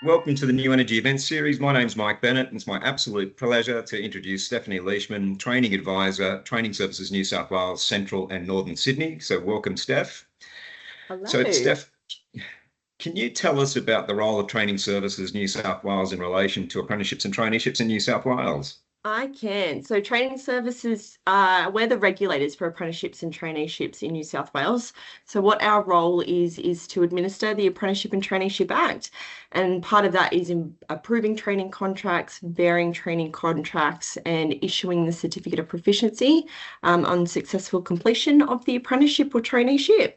Welcome to the New Energy Events Series. My name's Mike Bennett, and it's my absolute pleasure to introduce Stephanie Leishman, Training Advisor, Training Services New South Wales, Central and Northern Sydney. So welcome, Steph. Hello. So, Steph, can you tell us about the role of Training Services New South Wales in relation to apprenticeships and traineeships in New South Wales? I can. So training services, we're the regulators for apprenticeships and traineeships in New South Wales. So what our role is to administer the Apprenticeship and Traineeship Act. And part of that is in approving training contracts, varying training contracts, and issuing the certificate of proficiency on successful completion of the apprenticeship or traineeship.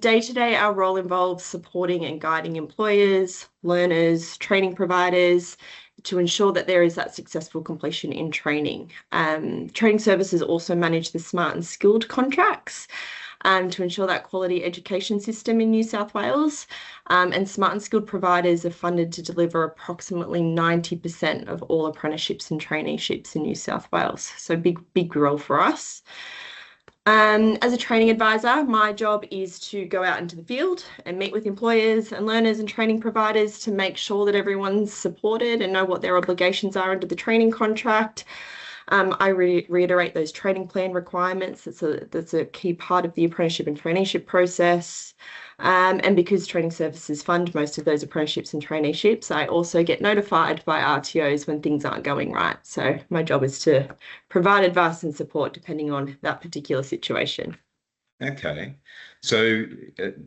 Day to day, our role involves supporting and guiding employers, learners, training providers, to ensure that there is that successful completion in training. Training services also manage the smart and skilled contracts to ensure that quality education system in New South Wales. And smart and skilled providers are funded to deliver approximately 90% of all apprenticeships and traineeships in New South Wales. So big role for us. As a training advisor, my job is to go out into the field and meet with employers and learners and training providers to make sure that everyone's supported and know what their obligations are under the training contract. I reiterate those training plan requirements. That's a key part of the apprenticeship and traineeship process. And because training services fund most of those apprenticeships and traineeships, I also get notified by RTOs when things aren't going right. So my job is to provide advice and support depending on that particular situation. Okay. So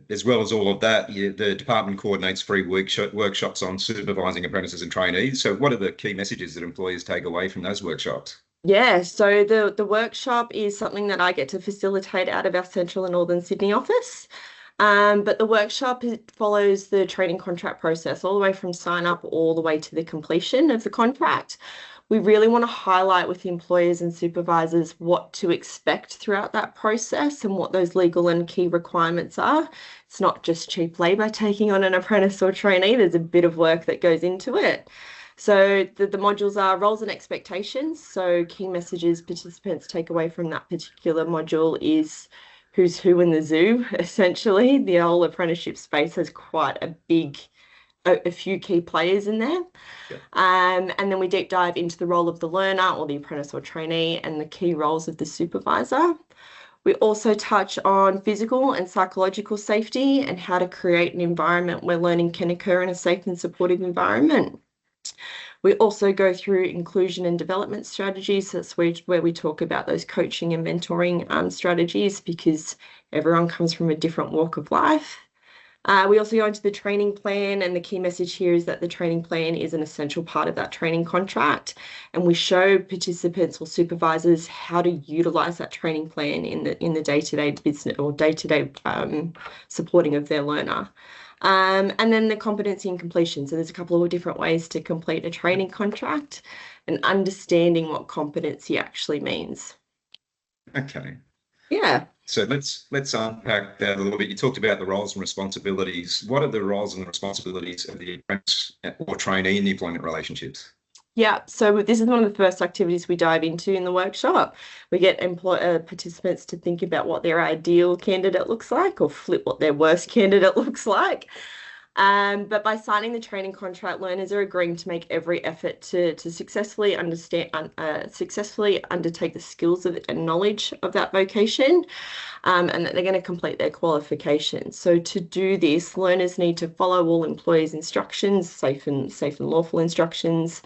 as well as all of that, the department coordinates free workshops on supervising apprentices and trainees. So what are the key messages that employers take away from those workshops? Yeah, so the workshop is something that I get to facilitate out of our Central and Northern Sydney office. But the workshop, it follows the training contract process all the way from sign up all the way to the completion of the contract. We really want to highlight with employers and supervisors what to expect throughout that process and what those legal and key requirements are. It's not just cheap labour taking on an apprentice or trainee. There's a bit of work that goes into it. So the modules are roles and expectations. So key messages participants take away from that particular module is who's who in the zoo, essentially. The whole apprenticeship space has quite a few key players in there. Yeah. And then we deep dive into the role of the learner or the apprentice or trainee and the key roles of the supervisor. We also touch on physical and psychological safety and how to create an environment where learning can occur in a safe and supportive environment. We also go through inclusion and development strategies. That's where we talk about those coaching and mentoring strategies because everyone comes from a different walk of life. We also go into the training plan, and the key message here is that the training plan is an essential part of that training contract. And we show participants or supervisors how to utilize that training plan in the day-to-day business or day-to-day supporting of their learner. And then the competency and completion. So there's a couple of different ways to complete a training contract and understanding what competency actually means. Okay. Yeah. So let's unpack that a little bit. You talked about the roles and responsibilities. What are the roles and responsibilities of the apprentice or trainee in the employment relationships? Yeah, so this is one of the first activities we dive into in the workshop. We get participants to think about what their ideal candidate looks like or flip what their worst candidate looks like. But by signing the training contract, learners are agreeing to make every effort to successfully undertake the skills and knowledge of that vocation, and that they're going to complete their qualifications. So to do this, learners need to follow all employers' instructions, safe and lawful instructions.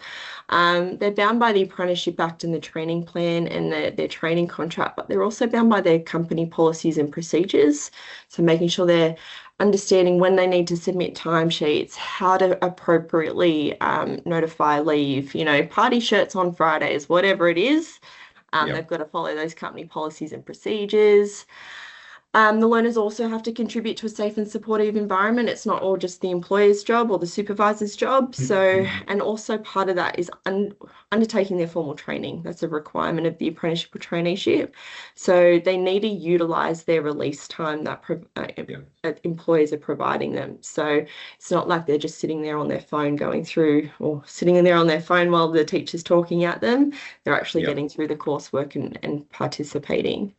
They're bound by the Apprenticeship Act and the training plan and their training contract, but they're also bound by their company policies and procedures. So making sure they're understanding when they need to submit timesheets, how to appropriately notify leave, party shirts on Fridays, whatever it is. They've got to follow those company policies and procedures. The learners also have to contribute to a safe and supportive environment. It's not all just the employer's job or the supervisor's job. So, and also part of that is undertaking their formal training. That's a requirement of the apprenticeship or traineeship. So they need to utilise their release time that employers are providing them. So it's not like they're just sitting there on their phone going through or sitting in there on their phone while the teacher's talking at them. They're actually getting through the coursework and participating.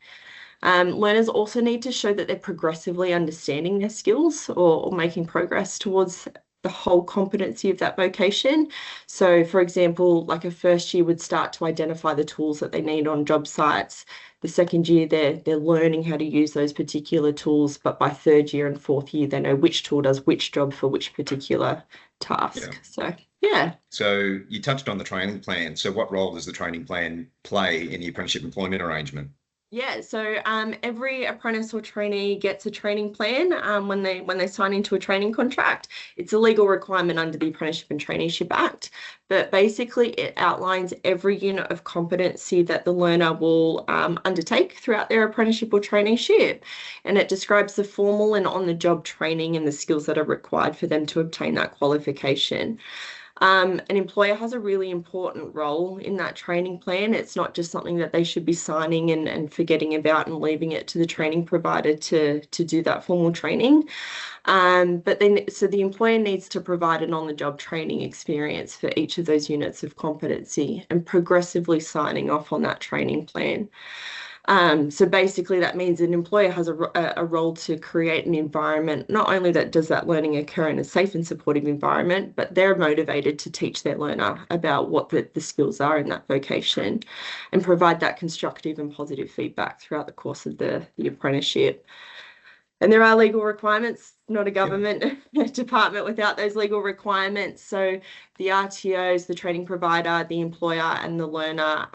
Learners also need to show that they're progressively understanding their skills or making progress towards the whole competency of that vocation. So, for example, like a first year would start to identify the tools that they need on job sites. The second year, they're learning how to use those particular tools, but by third year and fourth year, they know which tool does which job for which particular task. So, yeah. So you touched on the training plan. So what role does the training plan play in the apprenticeship employment arrangement? Yeah, so every apprentice or trainee gets a training plan when they sign into a training contract. It's a legal requirement under the Apprenticeship and Traineeship Act, but basically it outlines every unit of competency that the learner will undertake throughout their apprenticeship or traineeship, and it describes the formal and on-the-job training and the skills that are required for them to obtain that qualification. An employer has a really important role in that training plan. It's not just something that they should be signing and forgetting about and leaving it to the training provider to do that formal training. So the employer needs to provide an on-the-job training experience for each of those units of competency and progressively signing off on that training plan. So basically that means an employer has a role to create an environment, not only that does that learning occur in a safe and supportive environment, but they're motivated to teach their learner about what the skills are in that vocation and provide that constructive and positive feedback throughout the course of the apprenticeship. And there are legal requirements, not a government department without those legal requirements. So the RTOs, the training provider, the employer and the learner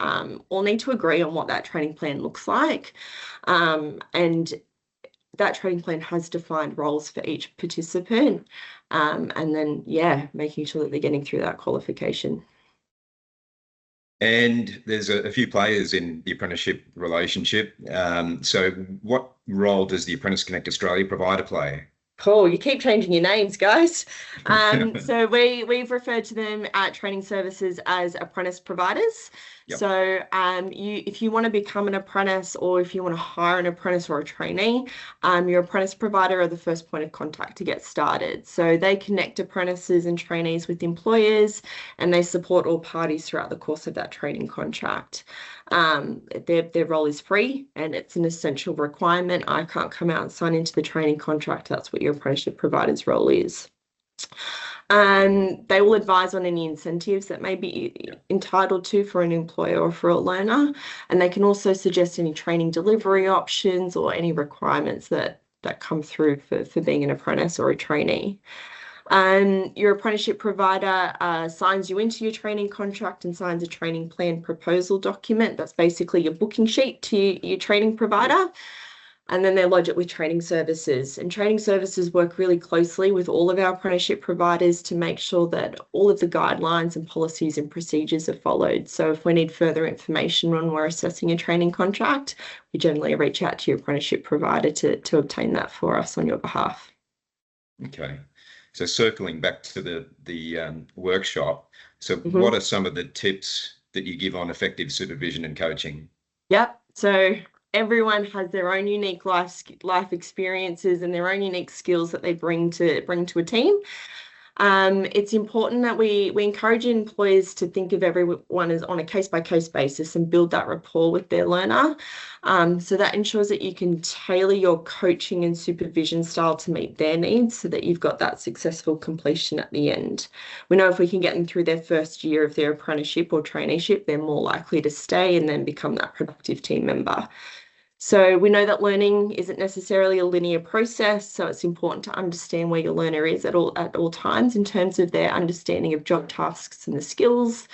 all need to agree on what that training plan looks like. And that training plan has defined roles for each participant. And then, making sure that they're getting through that qualification. And there's a few players in the apprenticeship relationship. So what role does the Apprentice Connect Australia provider play? Cool, you keep changing your names, guys. So we've referred to them at training services as apprentice providers. Yep. So if you want to become an apprentice or if you want to hire an apprentice or a trainee, your apprentice provider are the first point of contact to get started. So they connect apprentices and trainees with employers and they support all parties throughout the course of that training contract. Their role is free and it's an essential requirement. I can't come out and sign into the training contract. That's what your apprenticeship provider's role is. They will advise on any incentives that may be entitled to for an employer or for a learner, and they can also suggest any training delivery options or any requirements that come through for being an apprentice or a trainee. Your apprenticeship provider signs you into your training contract and signs a training plan proposal document. That's basically your booking sheet to your training provider. And then they lodge it with training services. And training services work really closely with all of our apprenticeship providers to make sure that all of the guidelines and policies and procedures are followed. So if we need further information when we're assessing a training contract, we generally reach out to your apprenticeship provider to obtain that for us on your behalf. Okay. So circling back to the workshop, so what are some of the tips that you give on effective supervision and coaching? Yep. So everyone has their own unique life experiences and their own unique skills that they bring to a team. It's important that we encourage employers to think of everyone as on a case-by-case basis and build that rapport with their learner. So that ensures that you can tailor your coaching and supervision style to meet their needs so that you've got that successful completion at the end. We know if we can get them through their first year of their apprenticeship or traineeship, they're more likely to stay and then become that productive team member. So we know that learning isn't necessarily a linear process, so it's important to understand where your learner is at all times in terms of their understanding of job tasks and the skills.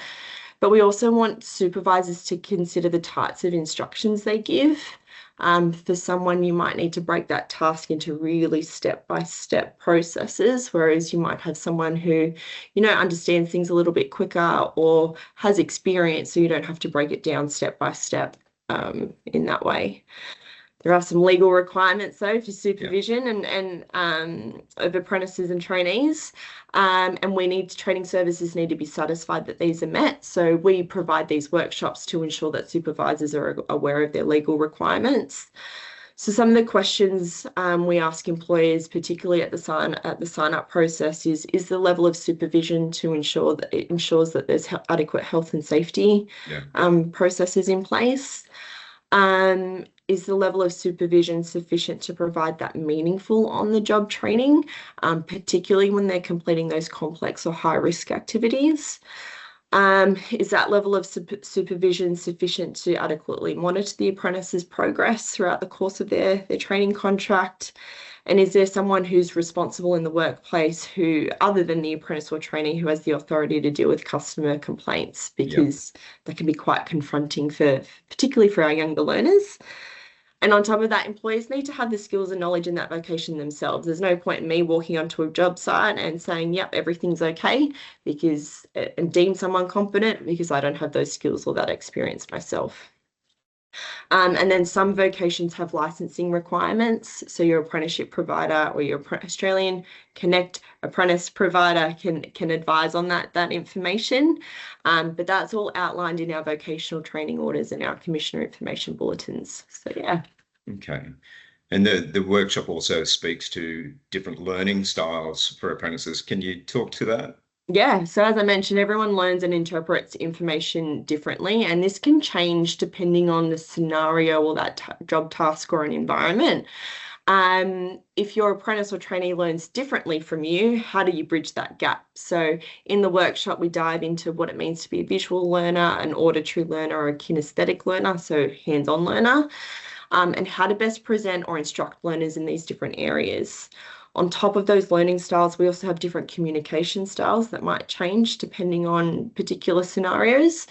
But we also want supervisors to consider the types of instructions they give. For someone, you might need to break that task into really step-by-step processes, whereas you might have someone who, understands things a little bit quicker or has experience, so you don't have to break it down step by step. In that way. There are some legal requirements though for supervision and of apprentices and trainees, and training services need to be satisfied that these are met. So we provide these workshops to ensure that supervisors are aware of their legal requirements. So some of the questions we ask employers, particularly at the sign-up process, is the level of supervision to ensure that it ensures that there's adequate health and safety processes in place. is the level of supervision sufficient to provide that meaningful on-the-job training, particularly when they're completing those complex or high-risk activities? Is that level of supervision sufficient to adequately monitor the apprentice's progress throughout the course of their training contract? And is there someone who's responsible in the workplace who, other than the apprentice or trainee, who has the authority to deal with customer complaints? Because that can be quite confronting particularly for our younger learners. And on top of that, employers need to have the skills and knowledge in that vocation themselves. There's no point in me walking onto a job site and saying, yep, everything's okay, and deem someone competent because I don't have those skills or that experience myself. And then some vocations have licensing requirements. So your apprenticeship provider or your Australian Connect apprentice provider can advise on that information. But that's all outlined in our vocational training orders and our commissioner information bulletins. So yeah. Okay. And the workshop also speaks to different learning styles for apprentices. Can you talk to that? Yeah, so as I mentioned, everyone learns and interprets information differently, and this can change depending on the scenario or that job task or an environment. If your apprentice or trainee learns differently from you, how do you bridge that gap? So in the workshop, we dive into what it means to be a visual learner, an auditory learner, or a kinesthetic learner, so hands-on learner, and how to best present or instruct learners in these different areas. On top of those learning styles, we also have different communication styles that might change depending on particular scenarios.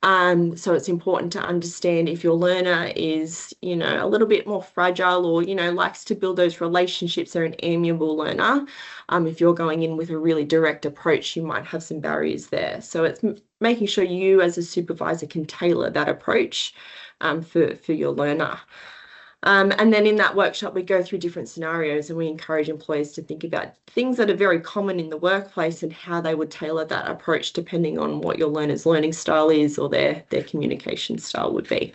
So it's important to understand if your learner is, a little bit more fragile or, likes to build those relationships, they're an amiable learner. If you're going in with a really direct approach, you might have some barriers there. So it's making sure you as a supervisor can tailor that approach for your learner. And then in that workshop, we go through different scenarios and we encourage employers to think about things that are very common in the workplace and how they would tailor that approach depending on what your learner's learning style is or their communication style would be.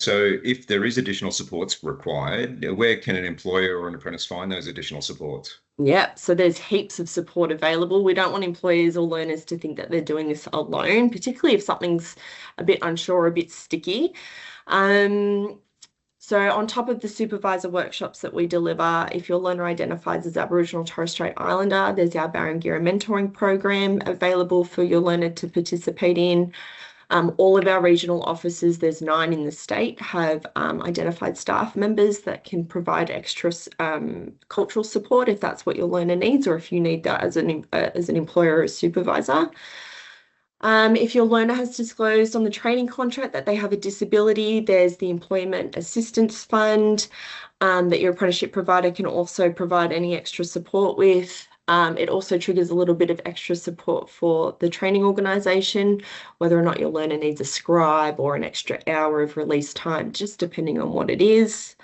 So if there is additional supports required, where can an employer or an apprentice find those additional supports? Yeah, so there's heaps of support available. We don't want employers or learners to think that they're doing this alone, particularly if something's a bit unsure or a bit sticky. So on top of the supervisor workshops that we deliver, if your learner identifies as Aboriginal or Torres Strait Islander, there's our Barangarra mentoring program available for your learner to participate in. All of our regional offices, there's 9 in the state, have identified staff members that can provide extra cultural support if that's what your learner needs or if you need that as an employer or a supervisor. If your learner has disclosed on the training contract that they have a disability, there's the Employment Assistance Fund that your apprenticeship provider can also provide any extra support with. It also triggers a little bit of extra support for the training organisation, whether or not your learner needs a scribe or an extra hour of release time, just depending on what it is.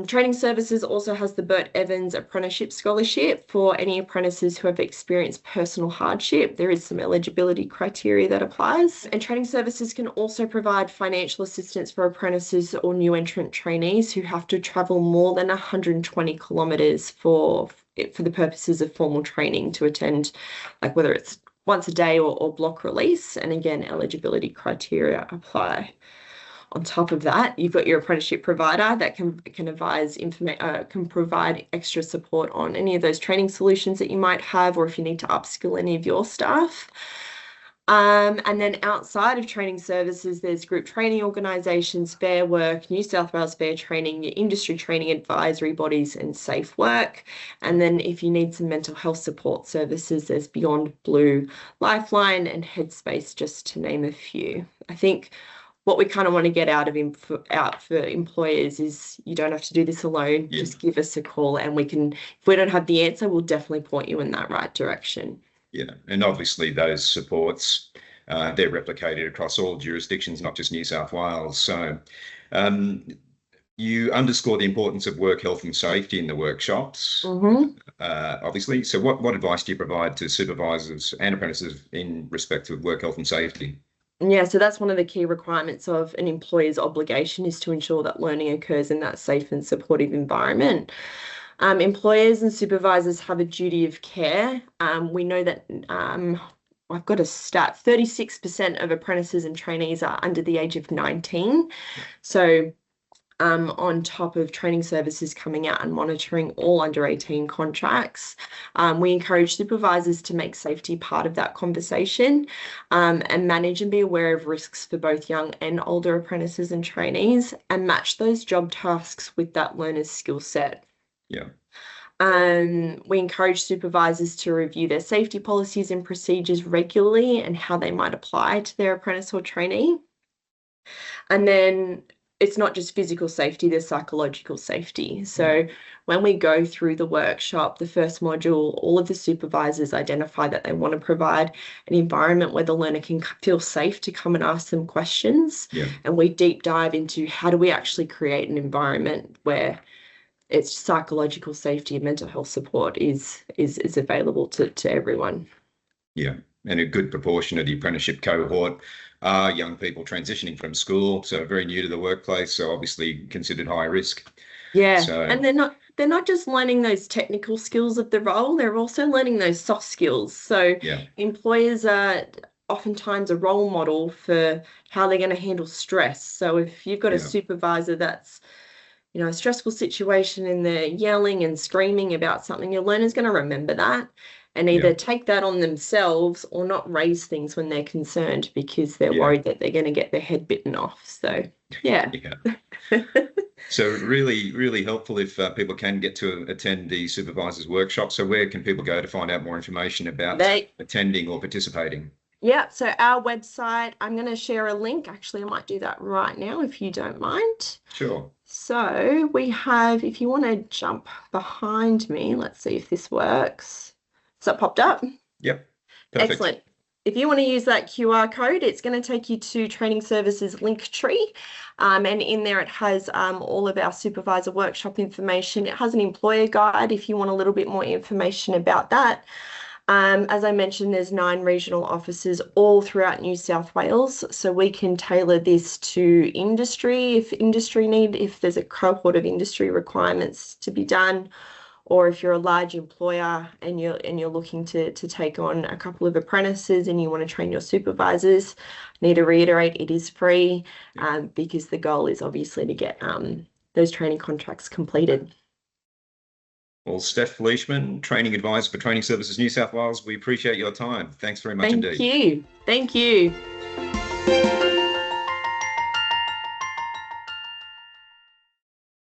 Training Services also has the Bert Evans Apprenticeship Scholarship for any apprentices who have experienced personal hardship. There is some eligibility criteria that applies. And Training Services can also provide financial assistance for apprentices or new entrant trainees who have to travel more than 120 kilometres for the purposes of formal training to attend, like whether it's once a day or block release. And again, eligibility criteria apply. On top of that, you've got your apprenticeship provider that can advise can provide extra support on any of those training solutions that you might have, or if you need to upskill any of your staff. And then outside of Training Services, there's group training organisations, Fair Work, New South Wales Fair Training, your industry training advisory bodies, and Safe Work. And then if you need some mental health support services, there's Beyond Blue, Lifeline, and Headspace, just to name a few. I think what we kind of want to get out for employers is you don't have to do this alone. Yeah. Just give us a call and if we don't have the answer, we'll definitely point you in that right direction. Yeah, and obviously those supports, they're replicated across all jurisdictions, not just New South Wales. So you underscore the importance of work health and safety in the workshops, obviously. So what advice do you provide to supervisors and apprentices in respect to work health and safety? Yeah, so that's one of the key requirements of an employer's obligation is to ensure that learning occurs in that safe and supportive environment. Employers and supervisors have a duty of care. We know that I've got a stat, 36% of apprentices and trainees are under the age of 19. So on top of training services coming out and monitoring all under 18 contracts, we encourage supervisors to make safety part of that conversation, and manage and be aware of risks for both young and older apprentices and trainees, and match those job tasks with that learner's skill set. Yeah. We encourage supervisors to review their safety policies and procedures regularly and how they might apply to their apprentice or trainee. And then it's not just physical safety, there's psychological safety. So when we go through the workshop, the first module, all of the supervisors identify that they want to provide an environment where the learner can feel safe to come and ask them questions. Yeah. And we deep dive into how do we actually create an environment where it's psychological safety and mental health support is available to everyone. Yeah, and a good proportion of the apprenticeship cohort are young people transitioning from school, so very new to the workplace, so obviously considered high risk. Yeah, so, and they're not just learning those technical skills of the role, they're also learning those soft skills. So yeah, employers are oftentimes a role model for how they're going to handle stress. So if you've got a supervisor that's, you know, a stressful situation and they're yelling and screaming about something, your learner's going to remember that and either take that on themselves or not raise things when they're concerned because they're worried that they're going to get their head bitten off. So, yeah. So really, really helpful if people can get to attend the Supervisors Workshop. So where can people go to find out more information about attending or participating? Yeah, so our website, I'm going to share a link. Actually, I might do that right now if you don't mind. Sure. So we have, if you want to jump behind me, let's see if this works. Is that popped up? Yep. Perfect. Excellent. If you want to use that QR code, it's going to take you to Training Services link tree. And in there, it has all of our supervisor workshop information. It has an employer guide if you want a little bit more information about that. As I mentioned, there's 9 regional offices all throughout New South Wales. So we can tailor this to industry if there's a cohort of industry requirements to be done, or if you're a large employer and you're looking to take on a couple of apprentices and you want to train your supervisors. I need to reiterate, it is free, because the goal is obviously to get those training contracts completed. Well, Steph Leishman, Training Advisor for Training Services New South Wales, we appreciate your time. Thanks very much indeed. Thank you. Thank you.